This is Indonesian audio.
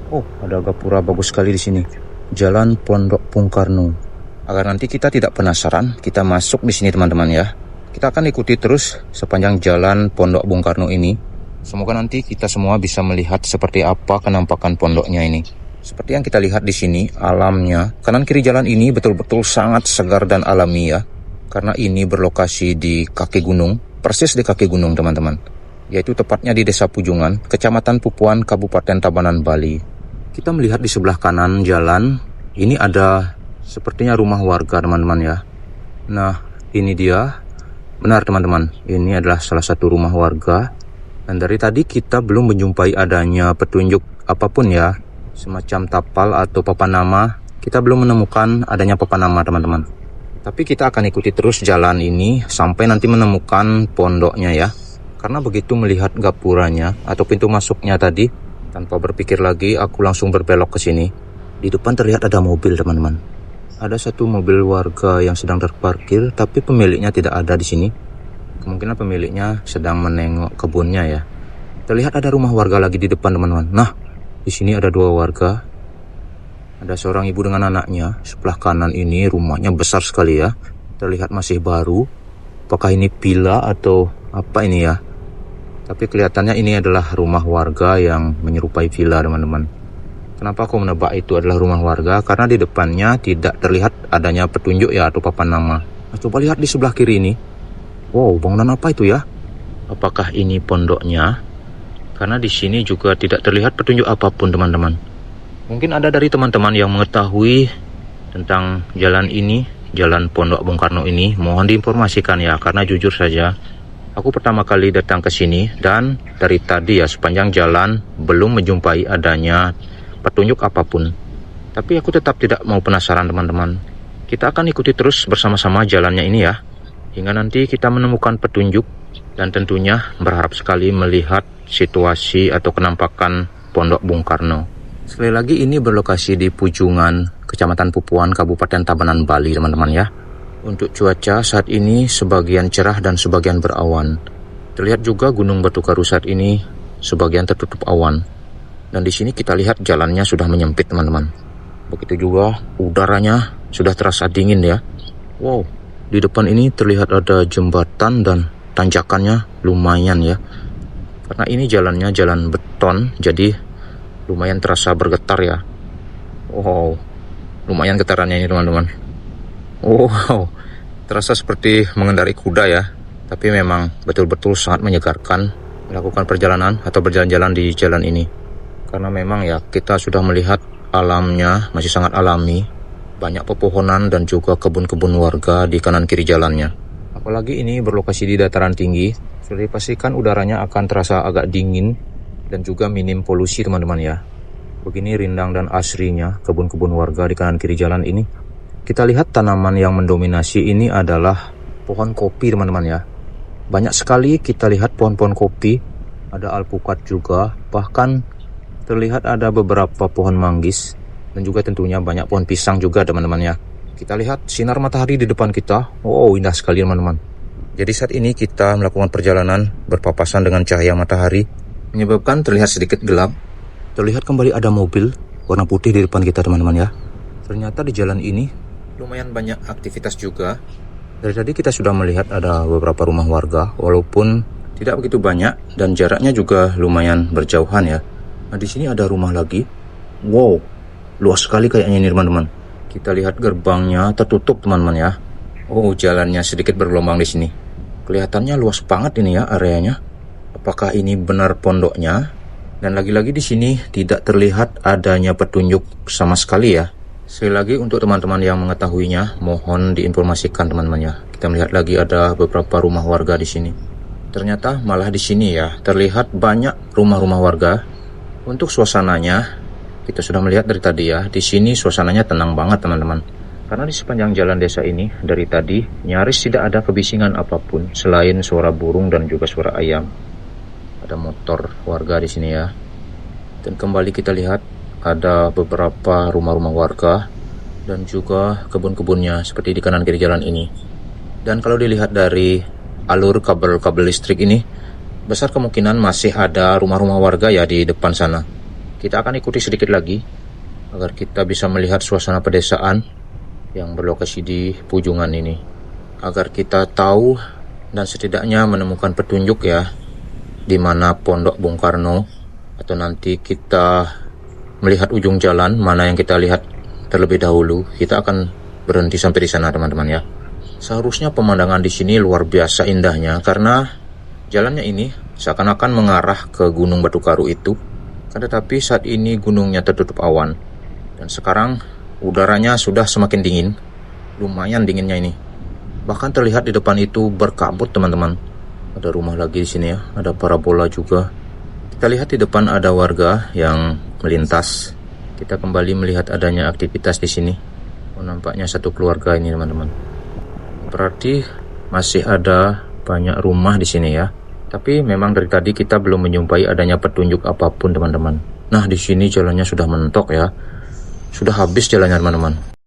Oh, ada gapura bagus sekali di sini. Jalan Pondok Bung Karno. Agar nanti kita tidak penasaran, kita masuk di sini teman-teman ya. Kita akan ikuti terus sepanjang jalan Pondok Bung Karno ini. Semoga nanti kita semua bisa melihat seperti apa kenampakan pondoknya ini. Seperti yang kita lihat di sini, alamnya, kanan kiri jalan ini betul-betul sangat segar dan alami ya. Karena ini berlokasi di kaki gunung, persis di kaki gunung teman-teman. Yaitu tepatnya di Desa Pujungan, Kecamatan Pupuan, Kabupaten Tabanan, Bali. Kita melihat di sebelah kanan jalan, ini ada sepertinya rumah warga teman-teman ya. Nah, ini dia. Benar teman-teman, ini adalah salah satu rumah warga. Dan dari tadi kita belum menjumpai adanya petunjuk apapun ya. Semacam tapal atau papan nama. Kita belum menemukan adanya papan nama teman-teman. Tapi kita akan ikuti terus jalan ini sampai nanti menemukan pondoknya ya. Karena begitu melihat gapuranya atau pintu masuknya tadi, tanpa berpikir lagi, aku langsung berbelok ke sini. Di depan terlihat ada mobil, teman-teman. Ada satu mobil warga yang sedang terparkir, tapi pemiliknya tidak ada di sini. Kemungkinan pemiliknya sedang menengok kebunnya ya. Terlihat ada rumah warga lagi di depan, teman-teman. Nah, di sini ada dua warga. Ada seorang ibu dengan anaknya. Sebelah kanan ini rumahnya besar sekali ya. Terlihat masih baru. Apakah ini villa atau apa ini ya? Tapi kelihatannya ini adalah rumah warga yang menyerupai villa teman-teman. Kenapa aku menebak itu adalah rumah warga? Karena di depannya tidak terlihat adanya petunjuk ya atau papan nama. Nah, coba lihat di sebelah kiri ini. Wow, bangunan apa itu ya? Apakah ini pondoknya? Karena di sini juga tidak terlihat petunjuk apapun teman-teman. Mungkin ada dari teman-teman yang mengetahui tentang jalan ini, jalan Pondok Bung Karno ini. Mohon diinformasikan ya, karena jujur saja aku pertama kali datang ke sini dan dari tadi ya sepanjang jalan belum menjumpai adanya petunjuk apapun. Tapi aku tetap tidak mau penasaran teman-teman. Kita akan ikuti terus bersama-sama jalannya ini ya. Hingga nanti kita menemukan petunjuk dan tentunya berharap sekali melihat situasi atau kenampakan Pondok Bung Karno. Sekali lagi ini berlokasi di Pujungan, Kecamatan Pupuan, Kabupaten Tabanan, Bali teman-teman ya. Untuk cuaca saat ini sebagian cerah dan sebagian berawan. Terlihat juga Gunung Batu Karu saat ini sebagian tertutup awan. Dan di sini kita lihat jalannya sudah menyempit teman-teman. Begitu juga udaranya sudah terasa dingin ya. Wow, di depan ini terlihat ada jembatan dan tanjakannya lumayan ya. Karena ini jalannya jalan beton, jadi lumayan terasa bergetar ya. Wow, lumayan getarannya ini teman-teman. Wow, terasa seperti mengendarai kuda ya. Tapi memang betul-betul sangat menyegarkan melakukan perjalanan atau berjalan-jalan di jalan ini. Karena memang ya kita sudah melihat alamnya masih sangat alami. Banyak pepohonan dan juga kebun-kebun warga di kanan kiri jalannya. Apalagi ini berlokasi di dataran tinggi, sudah dipastikan udaranya akan terasa agak dingin dan juga minim polusi teman-teman ya. Begini rindang dan asrinya kebun-kebun warga di kanan kiri jalan ini. Kita lihat tanaman yang mendominasi ini adalah pohon kopi teman-teman ya. Banyak sekali kita lihat pohon-pohon kopi. Ada alpukat juga. Bahkan terlihat ada beberapa pohon manggis. Dan juga tentunya banyak pohon pisang juga teman-teman ya. Kita lihat sinar matahari di depan kita. Wow, indah sekali teman-teman. Jadi saat ini kita melakukan perjalanan berpapasan dengan cahaya matahari. Menyebabkan terlihat sedikit gelap. Terlihat kembali ada mobil warna putih di depan kita teman-teman ya. Ternyata di jalan ini lumayan banyak aktivitas juga. Dari tadi kita sudah melihat ada beberapa rumah warga, walaupun tidak begitu banyak dan jaraknya juga lumayan berjauhan ya. Nah di sini ada rumah lagi. Wow, luas sekali kayaknya ini teman-teman. Kita lihat gerbangnya tertutup teman-teman ya. Oh, jalannya sedikit bergelombang di sini. Kelihatannya luas banget ini ya areanya. Apakah ini benar pondoknya? Dan lagi-lagi di sini tidak terlihat adanya petunjuk sama sekali ya. Sekali lagi untuk teman-teman yang mengetahuinya, mohon diinformasikan teman-teman ya. Kita melihat lagi ada beberapa rumah warga di sini. Ternyata malah di sini ya terlihat banyak rumah-rumah warga. Untuk suasananya kita sudah melihat dari tadi ya. Di sini suasananya tenang banget teman-teman. Karena di sepanjang jalan desa ini dari tadi nyaris tidak ada kebisingan apapun selain suara burung dan juga suara ayam. Ada motor warga di sini ya. Dan kembali kita lihat ada beberapa rumah-rumah warga dan juga kebun-kebunnya seperti di kanan kiri jalan ini. Dan kalau dilihat dari alur kabel-kabel listrik ini, besar kemungkinan masih ada rumah-rumah warga ya di depan sana. Kita akan ikuti sedikit lagi agar kita bisa melihat suasana pedesaan yang berlokasi di Pujungan ini, agar kita tahu dan setidaknya menemukan petunjuk ya di mana Pondok Bung Karno, atau nanti kita melihat ujung jalan mana yang kita lihat terlebih dahulu. Kita akan berhenti sampai di sana teman-teman ya. Seharusnya pemandangan di sini luar biasa indahnya karena jalannya ini seakan-akan mengarah ke Gunung Batu Karu itu. Tetapi saat ini gunungnya tertutup awan dan sekarang udaranya sudah semakin dingin, lumayan dinginnya ini. Bahkan terlihat di depan itu berkabut teman-teman. Ada rumah lagi di sini ya, ada parabola juga. Kita lihat di depan ada warga yang melintas. Kita kembali melihat adanya aktivitas di sini. Oh, nampaknya satu keluarga ini teman-teman. Berarti masih ada banyak rumah di sini ya. Tapi memang dari tadi kita belum menjumpai adanya petunjuk apapun teman-teman. Nah di sini jalannya sudah mentok ya. Sudah habis jalannya teman-teman.